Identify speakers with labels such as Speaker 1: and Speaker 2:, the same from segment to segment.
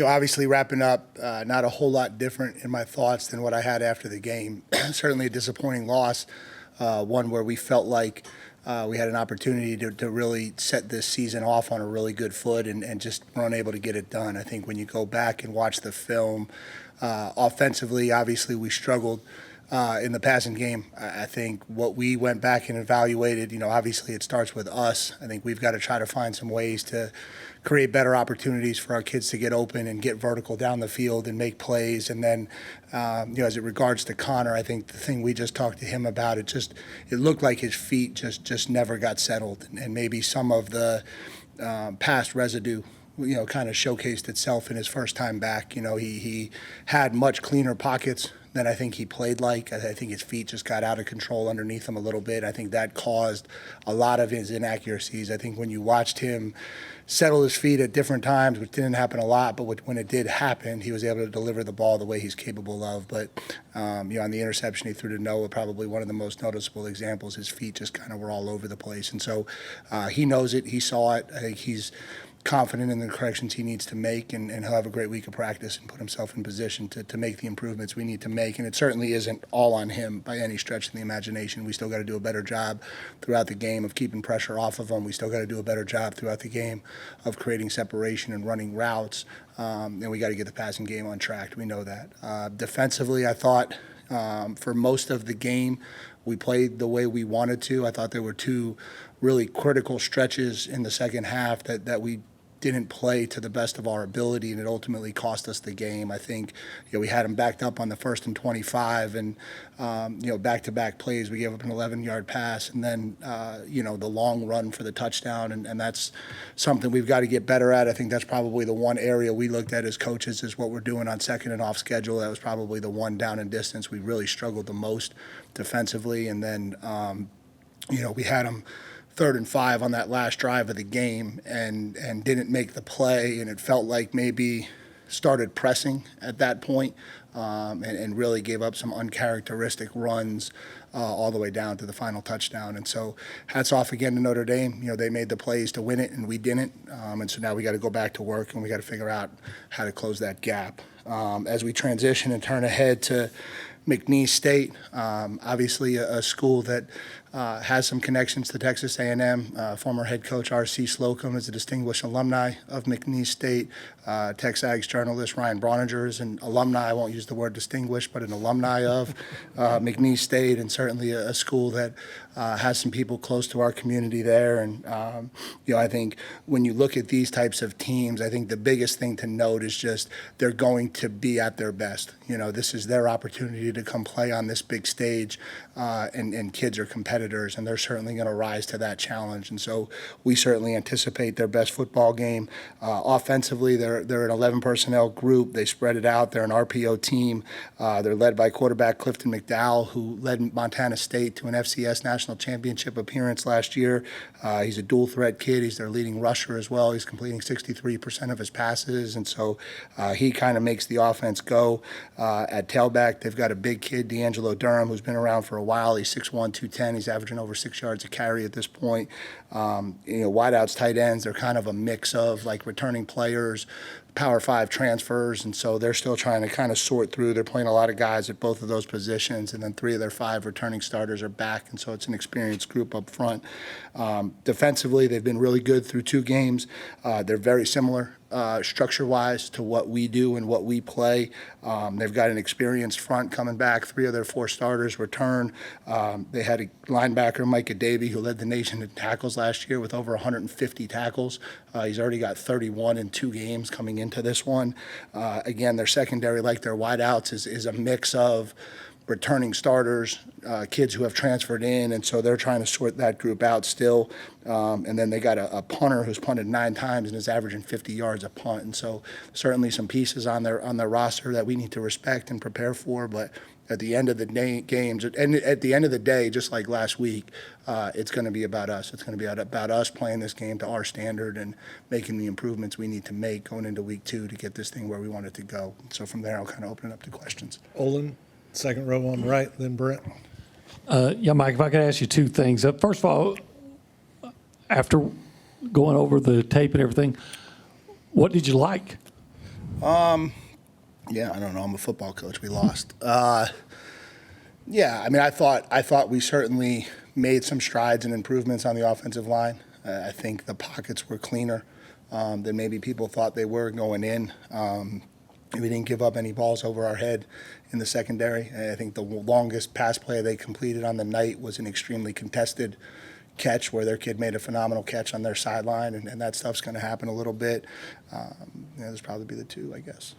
Speaker 1: Obviously wrapping up, not a whole lot different in my thoughts than what I had after the game. Certainly a disappointing loss, one where we felt like we had an opportunity to really set this season off on a really good foot and just were unable to get it done. I think when you go back and watch the film, offensively, obviously we struggled in the passing game. I think what we went back and evaluated, obviously it starts with us. I think we've got to try to find some ways to create better opportunities for our kids to get open and get vertical down the field and make plays. And then, as it regards to Connor, I think the thing we just talked to him about, it looked like his feet just never got settled. And maybe some of the past residue kind of showcased itself in his first time back. He had much cleaner pockets than I think he played like. I think his feet just got out of control underneath him a little bit. I think that caused a lot of his inaccuracies. I think when you watched him settle his feet at different times, which didn't happen a lot, but when it did happen, he was able to deliver the ball the way he's capable of. But, on the interception he threw to Noah, probably one of the most noticeable examples, his feet just kind of were all over the place. And so he knows it. He saw it. I think he's confident in the corrections he needs to make, and he'll have a great week of practice and put himself in position to make the improvements we need to make. And it certainly isn't all on him by any stretch of the imagination. We still got to do a better job throughout the game of keeping pressure off of him. We still got to do a better job throughout the game of creating separation and running routes. And we got to get the passing game on track. We know that. Defensively, I thought for most of the game, we played the way we wanted to. I thought there were two really critical stretches in the second half that we didn't play to the best of our ability, and it ultimately cost us the game. I think we had them backed up on the 1st and 25, and back-to-back plays. We gave up an 11-yard pass, and then the long run for the touchdown, and that's something we've got to get better at. I think that's probably the one area we looked at as coaches is what we're doing on second and off schedule. That was probably the one down and distance we really struggled the most defensively, and then we had them 3rd and 5 on that last drive of the game and didn't make the play, and it felt like maybe started pressing at that point, and really gave up some uncharacteristic runs all the way down to the final touchdown. And so hats off again to Notre Dame. They made the plays to win it, and we didn't. And so now we got to go back to work, and we got to figure out how to close that gap. As we transition and turn ahead to McNeese State, obviously a school that has some connections to Texas A&M. Former head coach R.C. Slocum is a distinguished alumni of McNeese State. TexAg's journalist Ryan Brauninger is an alumni, I won't use the word distinguished, but an alumni of McNeese State, and certainly a school that has some people close to our community there. And, I think when you look at these types of teams, I think the biggest thing to note is just they're going to be at their best. This is their opportunity to come play on this big stage, and kids are competitors, and they're certainly going to rise to that challenge. And so we certainly anticipate their best football game. Offensively, they're an 11 personnel group. They spread it out. They're an RPO team. They're led by quarterback Clifton McDowell, who led Montana State to an FCS national championship appearance last year. He's a dual threat kid. He's their leading rusher as well. He's completing 63% of his passes, and so he kind of makes the offense go. At tailback, they've got a big kid, D'Angelo Durham, who's been around for a while. He's 6'1", 210. He's averaging over 6 yards a carry at this point. Wideouts, tight ends, they're kind of a mix of like returning players, Power 5 transfers, and so they're still trying to kind of sort through. They're playing a lot of guys at both of those positions, and then 3 of their 5 returning starters are back, and so it's an experienced group up front. Defensively, they've been really good through 2 games. They're very similar structure-wise to what we do and what we play. They've got an experienced front coming back. 3 of their 4 starters return. They had a linebacker, Mike Davey, who led the nation in tackles last year with over 150 tackles. He's already got 31 in 2 games coming into this one. Again, their secondary, like their wideouts, is a mix of returning starters, kids who have transferred in, and so they're trying to sort that group out still. And then they got a punter who's punted 9 times and is averaging 50 yards a punt. And so certainly some pieces on their roster that we need to respect and prepare for. But at the end of the day, and at the end of the day, just like last week, it's going to be about us. It's going to be about us playing this game to our standard and making the improvements we need to make going into week 2 to get this thing where we want it to go. So from there, I'll kind of open it up to questions.
Speaker 2: Olin, second row on the right, then Brent.
Speaker 3: Yeah, Mike, if I could ask you 2 things. First of all, after going over the tape and everything, what did you like?
Speaker 1: Yeah, I don't know. I'm a football coach. We lost. Yeah, I mean, I thought we certainly made some strides and improvements on the offensive line. I think the pockets were cleaner than maybe people thought they were going in. We didn't give up any balls over our head in the secondary. I think the longest pass play they completed on the night was an extremely contested catch where their kid made a phenomenal catch on their sideline, and that stuff's going to happen a little bit. Those probably be the two, I guess.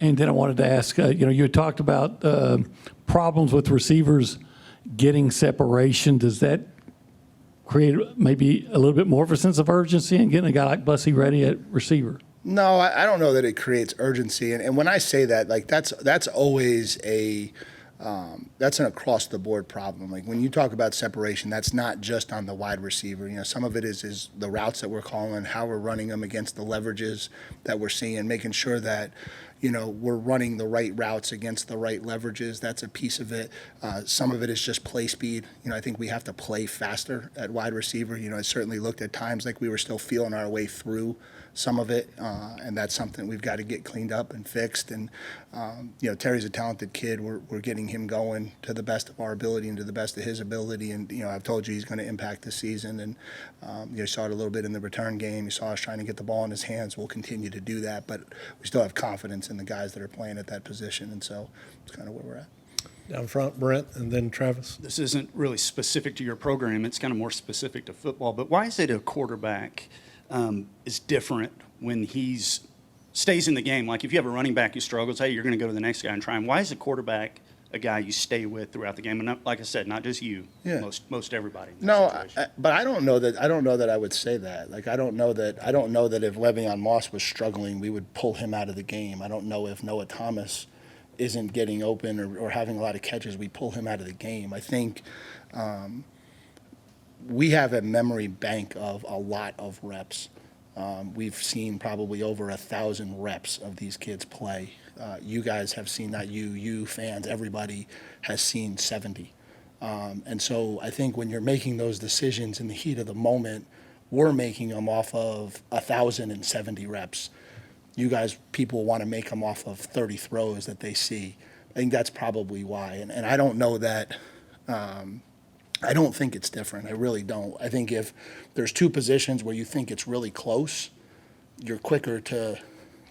Speaker 3: And then I wanted to ask, you had talked about problems with receivers getting separation. Does that create maybe a little bit more of a sense of urgency in getting a guy like Bussy ready at receiver?
Speaker 1: No, I don't know that it creates urgency. And when I say that, like that's always that's an across-the-board problem. Like when you talk about separation, that's not just on the wide receiver. Some of it is the routes that we're calling, how we're running them against the leverages that we're seeing, making sure that we're running the right routes against the right leverages. That's a piece of it. Some of it is just play speed. I think we have to play faster at wide receiver. It certainly looked at times like we were still feeling our way through some of it, and that's something we've got to get cleaned up and fixed. And Terry's a talented kid. We're getting him going to the best of our ability and to the best of his ability. And I've told you he's going to impact the season. And you saw it a little bit in the return game. You saw us trying to get the ball in his hands. We'll continue to do that, but we still have confidence in the guys that are playing at that position. And so it's kind of where we're at.
Speaker 2: Down front, Brent, and then Travis.
Speaker 4: This isn't really specific to your program. It's kind of more specific to football. But why is it a quarterback is different when he's stays in the game? Like if you have a running back who struggles, hey, you're going to go to the next guy and try him. Why is a quarterback a guy you stay with throughout the game? And not, like I said, not just you.
Speaker 1: Yeah.
Speaker 4: Most everybody.
Speaker 1: No, but I don't know that I would say that. Like I don't know that if Le'Veon Moss was struggling, we would pull him out of the game. I don't know if Noah Thomas isn't getting open or having a lot of catches, we pull him out of the game. I think we have a memory bank of a lot of reps. We've seen probably over 1,000 reps of these kids play. You guys have seen that. You fans, everybody has seen 70. And so I think when you're making those decisions in the heat of the moment, we're making them off of 1,070 reps. You guys, people want to make them off of 30 throws that they see. I think that's probably why. And I don't know that. I don't think it's different. I really don't. I think if there's two positions where you think it's really close, you're quicker to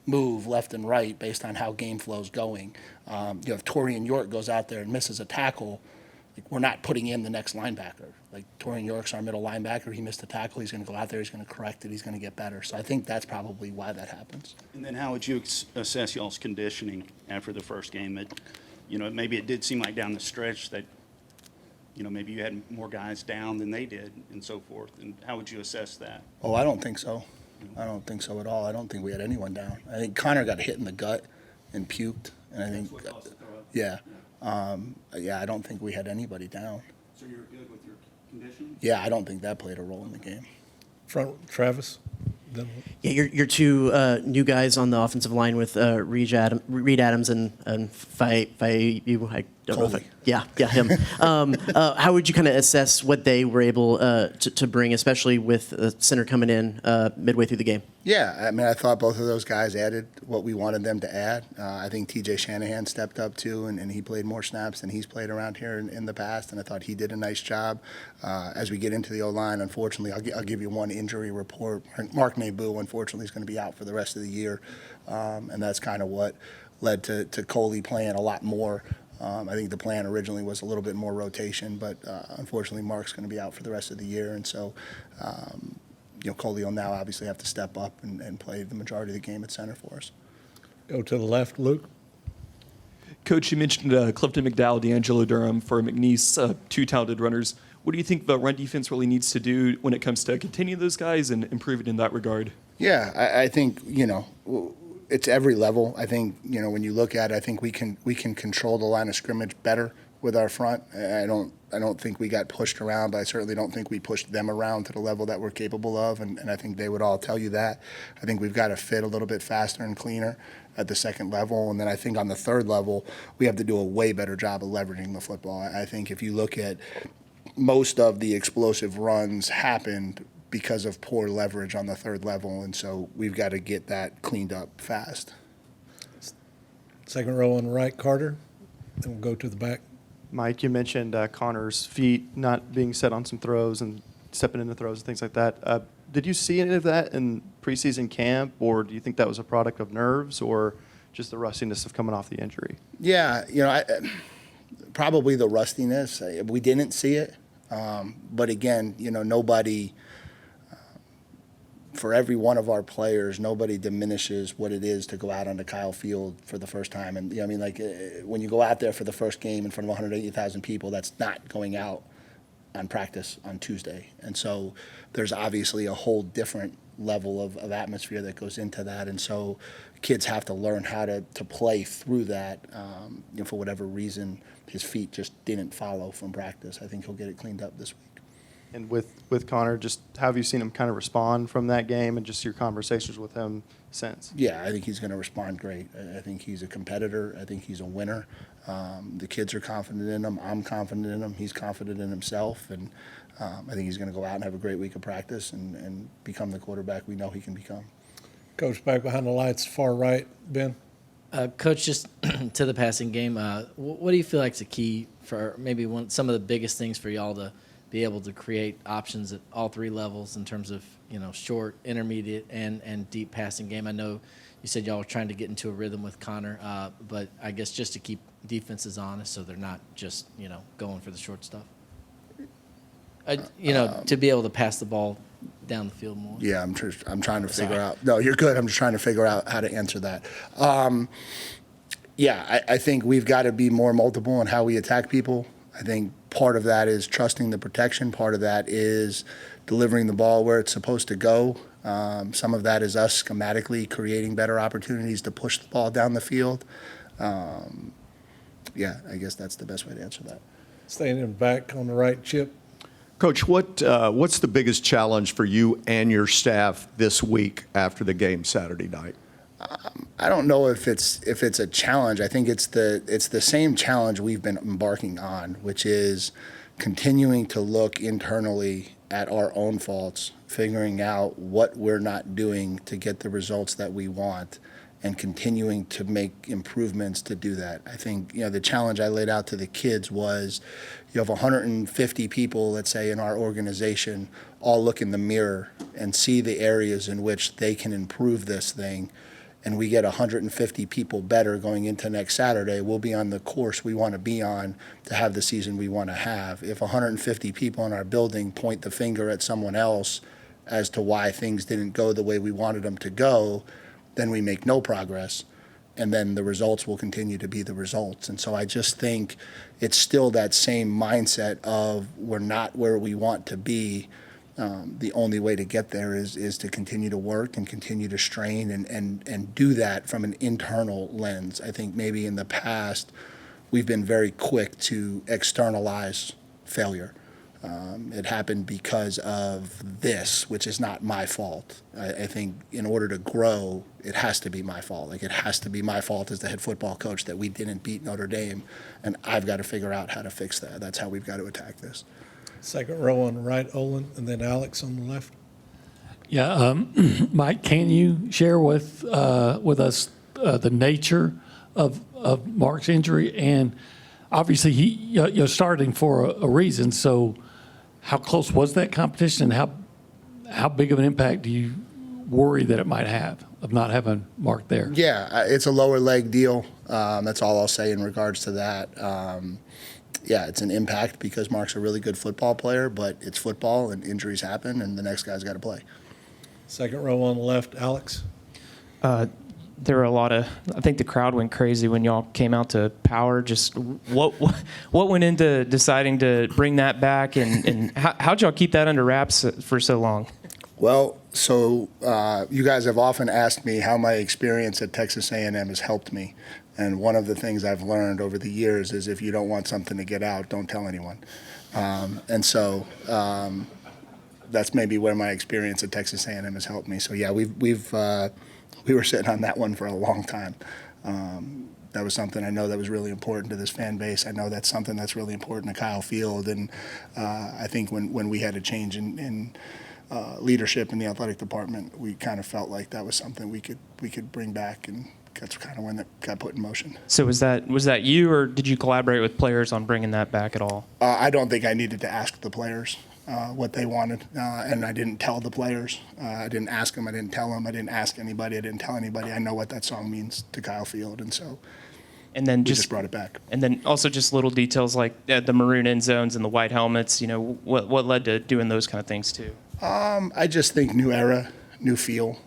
Speaker 1: move left and right based on how game flow's going. If Torian York goes out there and misses a tackle, like we're not putting in the next linebacker. Like Torian York's our middle linebacker. He missed a tackle. He's going to go out there. He's going to correct it. He's going to get better. So I think that's probably why that happens.
Speaker 4: And then how would you assess y'all's conditioning after the first game? Maybe it did seem like down the stretch that maybe you had more guys down than they did and so forth. And how would you assess that?
Speaker 1: Oh, I don't think so. I don't think so at all. I don't think we had anyone down. I think Connor got hit in the gut and puked. And I think, yeah. I don't think we had anybody down.
Speaker 4: So you're good with your conditioning?
Speaker 1: Yeah, I don't think that played a role in the game.
Speaker 2: Front, Travis. Then
Speaker 5: Yeah, you're two new guys on the offensive line with Reed Adams and Faiu. I don't know if him. How would you kind of assess what they were able to bring, especially with the center coming in midway through the game?
Speaker 1: Yeah, I mean, I thought both of those guys added what we wanted them to add. I think T.J. Shanahan stepped up too, and he played more snaps than he's played around here in the past, and I thought he did a nice job. As we get into the O-line, unfortunately, I'll give you one injury report. Mark Naboo, unfortunately, is going to be out for the rest of the year, and that's kind of what led to Coley playing a lot more. I think the plan originally was a little bit more rotation, but unfortunately Mark's going to be out for the rest of the year, and so Coley will now obviously have to step up and play the majority of the game at center for us.
Speaker 2: go to the left, Luke.
Speaker 6: Coach, you mentioned Clifton McDowell, D'Angelo Durham for McNeese, two talented runners. What do you think the run defense really needs to do when it comes to continuing those guys and improving in that regard?
Speaker 1: Yeah, I think, it's every level. I think, when you look at it, I think we can control the line of scrimmage better with our front. I don't think we got pushed around, but I certainly don't think we pushed them around to the level that we're capable of, and I think they would all tell you that. I think we've got to fit a little bit faster and cleaner at the second level, and then I think on the third level, we have to do a way better job of leveraging the football. I think if you look at most of the explosive runs happened because of poor leverage on the third level, and so we've got to get that cleaned up fast.
Speaker 2: Second row on the right, Carter. Then we'll go to the back.
Speaker 7: Mike, you mentioned Connor's feet not being set on some throws and stepping into throws and things like that. Did you see any of that in preseason camp, or do you think that was a product of nerves or just the rustiness of coming off the injury?
Speaker 1: Yeah, probably the rustiness. We didn't see it. But again, nobody, for every one of our players, nobody diminishes what it is to go out onto Kyle Field for the first time. And, when you go out there for the first game in front of 180,000 people, that's not going out on practice on Tuesday. And so there's obviously a whole different level of atmosphere that goes into that. And so kids have to learn how to play through that. For whatever reason, his feet just didn't follow from practice. I think he'll get it cleaned up this week.
Speaker 7: And with Connor, just how have you seen him kind of respond from that game and just your conversations with him since?
Speaker 1: Yeah, I think he's going to respond great. I think he's a competitor. I think he's a winner. The kids are confident in him. I'm confident in him. He's confident in himself. And I think he's going to go out and have a great week of practice and become the quarterback we know he can become.
Speaker 2: Coach, back behind the lights, far right, Ben.
Speaker 8: Coach, just to the passing game, what do you feel like is the key for maybe some of the biggest things for y'all to be able to create options at all three levels in terms of, short, intermediate, and deep passing game? I know you said y'all were trying to get into a rhythm with Connor, but I guess just to keep defenses honest so they're not just, going for the short stuff. To be able to pass the ball down the field more.
Speaker 1: Yeah, I'm trying to figure out. No, you're good. I'm just trying to figure out how to answer that. I think we've got to be more multiple in how we attack people. I think part of that is trusting the protection. Part of that is delivering the ball where it's supposed to go. Some of that is us schematically creating better opportunities to push the ball down the field. I guess that's the best way to answer that.
Speaker 2: Staying in back on the right, Chip.
Speaker 9: Coach, what's the biggest challenge for you and your staff this week after the game Saturday night?
Speaker 1: I don't know if it's a challenge. I think it's the same challenge we've been embarking on, which is continuing to look internally at our own faults, figuring out what we're not doing to get the results that we want, and continuing to make improvements to do that. I think, the challenge I laid out to the kids was you have 150 people, let's say, in our organization, all look in the mirror and see the areas in which they can improve this thing, and we get 150 people better going into next Saturday, we'll be on the course we want to be on to have the season we want to have. If 150 people in our building point the finger at someone else as to why things didn't go the way we wanted them to go, then we make no progress, and then the results will continue to be the results. And so I just think it's still that same mindset of we're not where we want to be. The only way to get there is to continue to work and continue to strain and do that from an internal lens. I think maybe in the past we've been very quick to externalize failure. It happened because of this, which is not my fault. I think in order to grow, it has to be my fault. Like, it has to be my fault as the head football coach that we didn't beat Notre Dame, and I've got to figure out how to fix that. That's how we've got to attack this.
Speaker 2: Second row on the right, Olin, and then Alex on the left.
Speaker 3: Yeah, Mike, can you share with us the nature of Mark's injury? And obviously, you're starting for a reason. So, how close was that competition, and how big of an impact do you worry that it might have of not having Mark there?
Speaker 1: Yeah, it's a lower leg deal. That's all I'll say in regards to that. It's an impact because Mark's a really good football player, but it's football and injuries happen, and the next guy's got to play.
Speaker 2: Second row on the left, Alex.
Speaker 10: There were I think the crowd went crazy when y'all came out to power. Just what went into deciding to bring that back, and how'd y'all keep that under wraps for so long?
Speaker 1: Well, so you guys have often asked me how my experience at Texas A&M has helped me. And one of the things I've learned over the years is if you don't want something to get out, don't tell anyone. That's maybe where my experience at Texas A&M has helped me. So yeah, we were sitting on that one for a long time. That was something I know that was really important to this fan base. I know that's something that's really important to Kyle Field. And I think when we had a change in leadership in the athletic department, we kind of felt like that was something we could bring back and that's kind of when that got put in motion.
Speaker 10: So was that you, or did you collaborate with players on bringing that back at all?
Speaker 1: I don't think I needed to ask the players what they wanted, and I didn't tell the players. I didn't ask them. I didn't tell them. I didn't ask anybody. I didn't tell anybody. I know what that song means to Kyle Field, and so
Speaker 10: And then
Speaker 1: we just brought it back.
Speaker 10: And then also just little details like the maroon end zones and the white helmets. You know, what led to doing those kind of things too?
Speaker 1: I just think new era, new feel.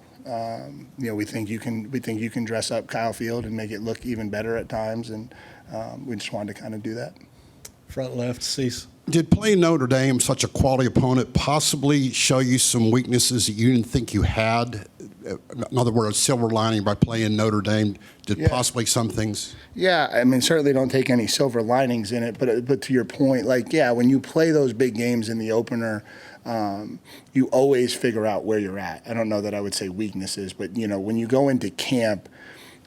Speaker 1: We think you can dress up Kyle Field and make it look even better at times, and we just wanted to kind of do that.
Speaker 2: Front left, Cease.
Speaker 11: Did playing Notre Dame, such a quality opponent, possibly show you some weaknesses that you didn't think you had? In other words, silver lining by playing Notre Dame, did possibly some things?
Speaker 1: Yeah, I mean, certainly don't take any silver linings in it, but to your point, when you play those big games in the opener, you always figure out where you're at. I don't know that I would say weaknesses, but, when you go into camp,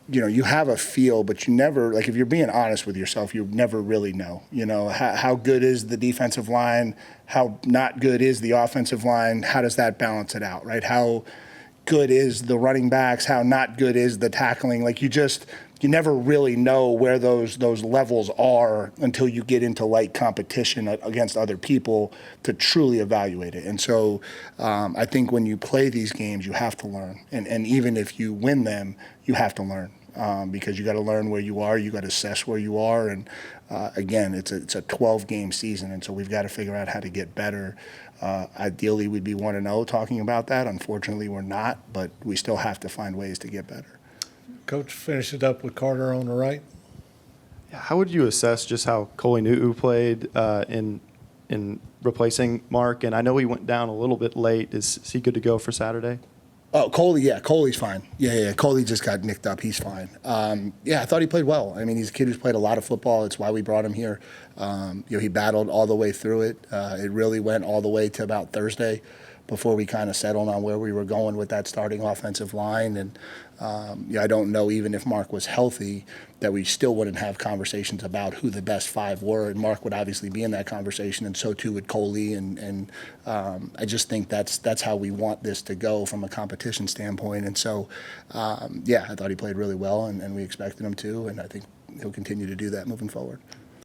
Speaker 1: you have a feel, but you never, if you're being honest with yourself, you never really know. How good is the defensive line? How not good is the offensive line? How does that balance it out, right? How good is the running backs? How not good is the tackling? You never really know where those levels are until you get into light competition against other people to truly evaluate it. And so I think when you play these games, you have to learn. And even if you win them, you have to learn because you got to learn where you are. You got to assess where you are. And again, it's a 12-game season, and so we've got to figure out how to get better. Ideally, we'd be 1-0 talking about that. Unfortunately, we're not, but we still have to find ways to get better.
Speaker 2: Coach finished it up with Carter on the right.
Speaker 7: How would you assess just how Nu'u played in replacing Mark? And I know he went down a little bit late. Is he good to go for Saturday?
Speaker 1: Oh, Coley's fine. Yeah. Coley just got nicked up. He's fine. I thought he played well. I mean, he's a kid who's played a lot of football. It's why we brought him here. He battled all the way through it. It really went all the way to about Thursday before we kind of settled on where we were going with that starting offensive line. And I don't know, even if Mark was healthy, that we still wouldn't have conversations about who the best five were. And Mark would obviously be in that conversation, and so too would Coley. And I just think that's how we want this to go from a competition standpoint. And so, I thought he played really well, and we expected him to, and I think he'll continue to do that moving forward.